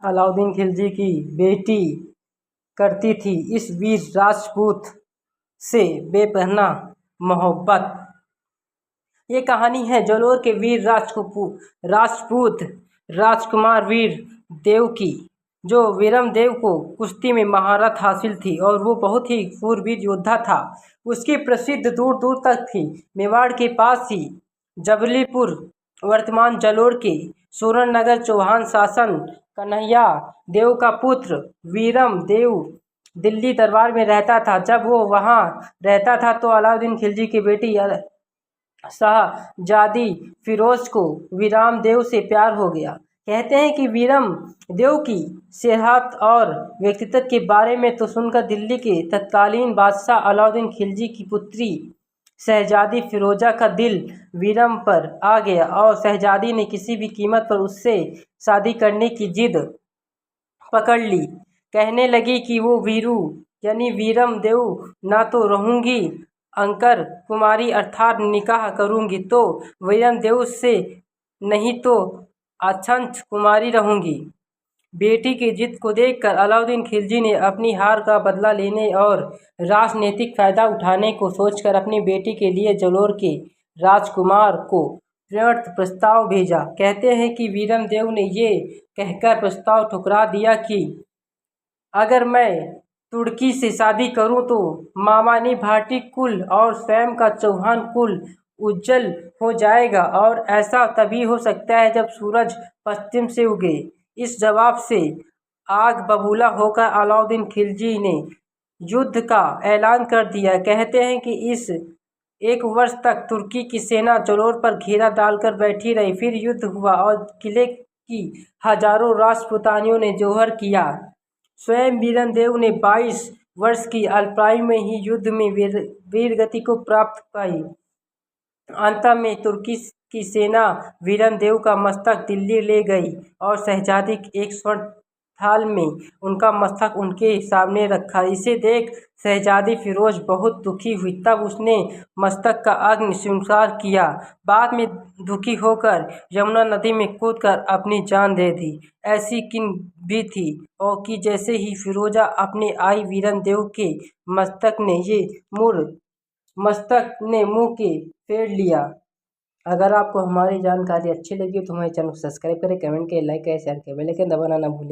अलाउद्दीन खिलजी की बेटी करती थी इस वीर राजपूत से बेपनाह मोहब्बत। ये कहानी है जालौर के वीर राजपूत राजकुमार वीर देव की, जो वीरम देव को कुश्ती में महारत हासिल थी और वो बहुत ही शूरवीर योद्धा था। उसकी प्रसिद्ध दूर दूर तक थी। मेवाड़ के पास ही जबलीपुर वर्तमान जालौर के सुरेंद्रनगर चौहान शासन कन्हैया देव का पुत्र वीरम देव दिल्ली दरबार में रहता था। जब वो वहाँ रहता था तो अलाउद्दीन खिलजी की बेटी शाहजादी फिरोज को वीरम देव से प्यार हो गया। कहते हैं कि वीरम देव की सेहत और व्यक्तित्व के बारे में तो सुनकर दिल्ली के तत्कालीन बादशाह अलाउद्दीन खिलजी की पुत्री शहजादी फिरोजा का दिल वीरम पर आ गया और शहजादी ने किसी भी कीमत पर उससे शादी करने की जिद पकड़ ली। कहने लगी कि वो वीरू यानी वीरम देव ना तो रहूंगी अंकर कुमारी अर्थात निकाह करूंगी तो वीरम देव से, नहीं तो अछंत कुमारी रहूंगी। बेटी की जिद को देखकर अलाउद्दीन खिलजी ने अपनी हार का बदला लेने और राजनीतिक फायदा उठाने को सोचकर अपनी बेटी के लिए जालौर के राजकुमार को प्रणय प्रस्ताव भेजा। कहते हैं कि वीरम देव ने ये कहकर प्रस्ताव ठुकरा दिया कि अगर मैं तुर्की से शादी करूं तो मामानी भाटी कुल और स्वयं का चौहान कुल उज्जवल हो जाएगा और ऐसा तभी हो सकता है जब सूरज पश्चिम से उगे। इस जवाब से आग बबूला होकर अलाउद्दीन खिलजी ने युद्ध का ऐलान कर दिया। कहते हैं कि इस 1 वर्ष तक तुर्की की सेना जालौर पर घेरा डालकर बैठी रही। फिर युद्ध हुआ और किले की हजारों राजपूतानियों ने जौहर किया। स्वयं वीरम देव ने 22 वर्ष की अल्पायु में ही युद्ध में वीरगति को प्राप्त पाई। अंत में तुर्की की सेना वीरम देव का मस्तक दिल्ली ले गई और शहजादी एक स्वर्ण थाल में उनका मस्तक उनके सामने रखा। इसे देख शहजादी फिरोज बहुत दुखी हुई। तब उसने मस्तक का अग्नि संस्कार किया। बाद में दुखी होकर यमुना नदी में कूदकर अपनी जान दे दी। ऐसी किन भी थी और कि जैसे ही फिरोजा अपने आई वीरम देव के मस्तक ने मुंह के फेर लिया। अगर आपको हमारी जानकारी अच्छी लगी तो हमारे चैनल को सब्सक्राइब करें, कमेंट करें, लाइक करें, शेयर करें, बेल आइकन दबाना ना भूलें।